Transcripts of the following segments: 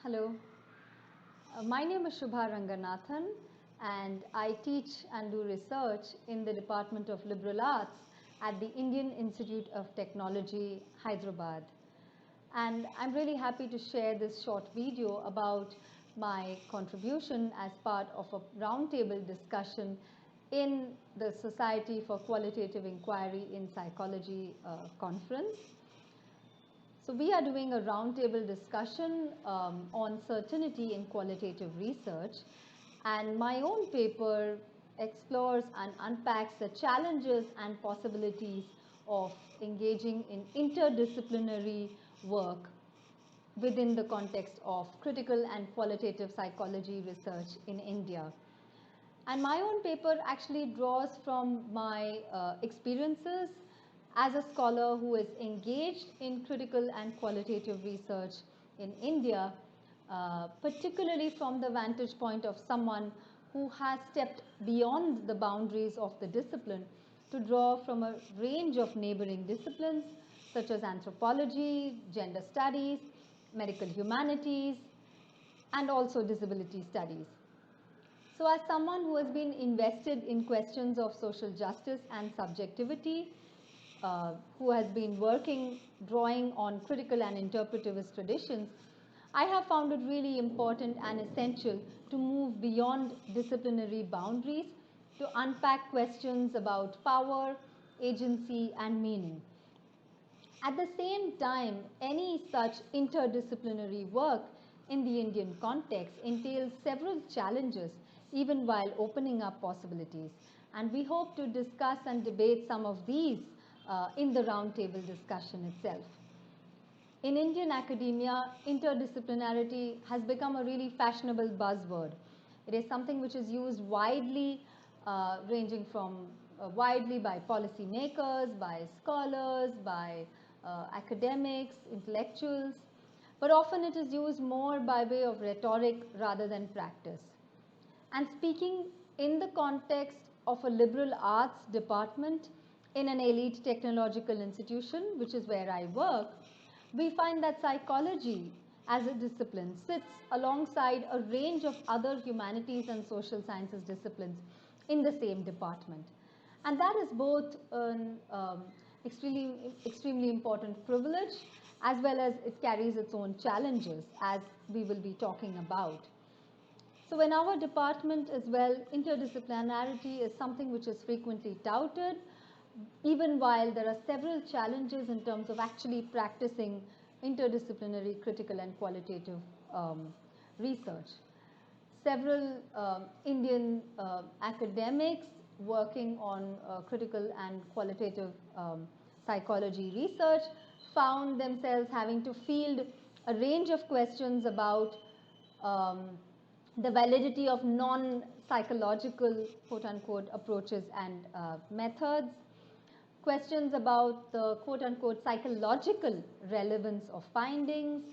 Hello, my name is Shubha Ranganathan and I teach and do research in the Department of Liberal Arts at the Indian Institute of Technology, Hyderabad. And I'm really happy to share this short video about my contribution as part of a roundtable discussion in the Society for Qualitative Inquiry in Psychology conference. So we are doing a roundtable discussion on certainty in qualitative research, and my own paper explores and unpacks the challenges and possibilities of engaging in interdisciplinary work within the context of critical and qualitative psychology research in India. And my own paper actually draws from my experiences as a scholar who is engaged in critical and qualitative research in India, particularly from the vantage point of someone who has stepped beyond the boundaries of the discipline to draw from a range of neighboring disciplines such as anthropology, gender studies, medical humanities, and also disability studies. So as someone who has been invested in questions of social justice and subjectivity, who has been working, drawing on critical and interpretivist traditions, I have found it really important and essential to move beyond disciplinary boundaries to unpack questions about power, agency, and meaning. At the same time, any such interdisciplinary work in the Indian context entails several challenges, even while opening up possibilities. And we hope to discuss and debate some of these in the roundtable discussion itself. In Indian academia, interdisciplinarity has become a really fashionable buzzword. It is something which is used widely, ranging from widely by policymakers, by scholars, by academics, intellectuals, but often it is used more by way of rhetoric rather than practice. And speaking in the context of a liberal arts department in an elite technological institution, which is where I work, we find that psychology as a discipline sits alongside a range of other humanities and social sciences disciplines in the same department. And that is both an extremely important privilege, as well as it carries its own challenges, as we will be talking about. So in our department as well, interdisciplinarity is something which is frequently touted, even while there are several challenges in terms of actually practicing interdisciplinary critical and qualitative research. Several Indian academics working on critical and qualitative psychology research found themselves having to field a range of questions about the validity of non-psychological, quote-unquote, approaches and methods, questions about the quote-unquote psychological relevance of findings.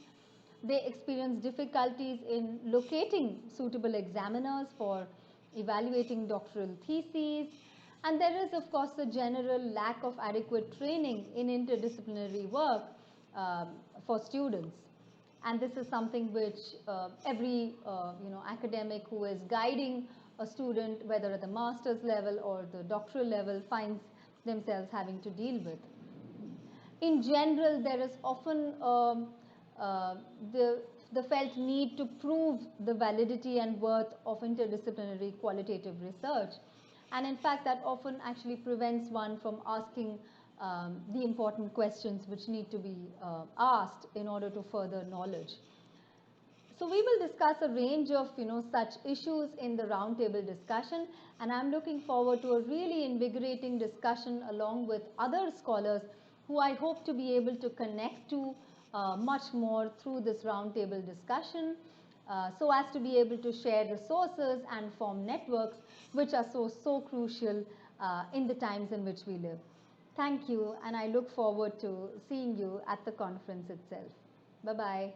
They experience difficulties in locating suitable examiners for evaluating doctoral theses. And there is, of course, a general lack of adequate training in interdisciplinary work for students. And this is something which every academic who is guiding a student, whether at the master's level or the doctoral level, finds themselves having to deal with. In general, there is often the felt need to prove the validity and worth of interdisciplinary qualitative research. And in fact, that often actually prevents one from asking the important questions which need to be asked in order to further knowledge. So we will discuss a range of such issues in the roundtable discussion, and I'm looking forward to a really invigorating discussion along with other scholars who I hope to be able to connect to much more through this roundtable discussion, so as to be able to share resources and form networks which are so crucial in the times in which we live. Thank you, and I look forward to seeing you at the conference itself. Bye-bye.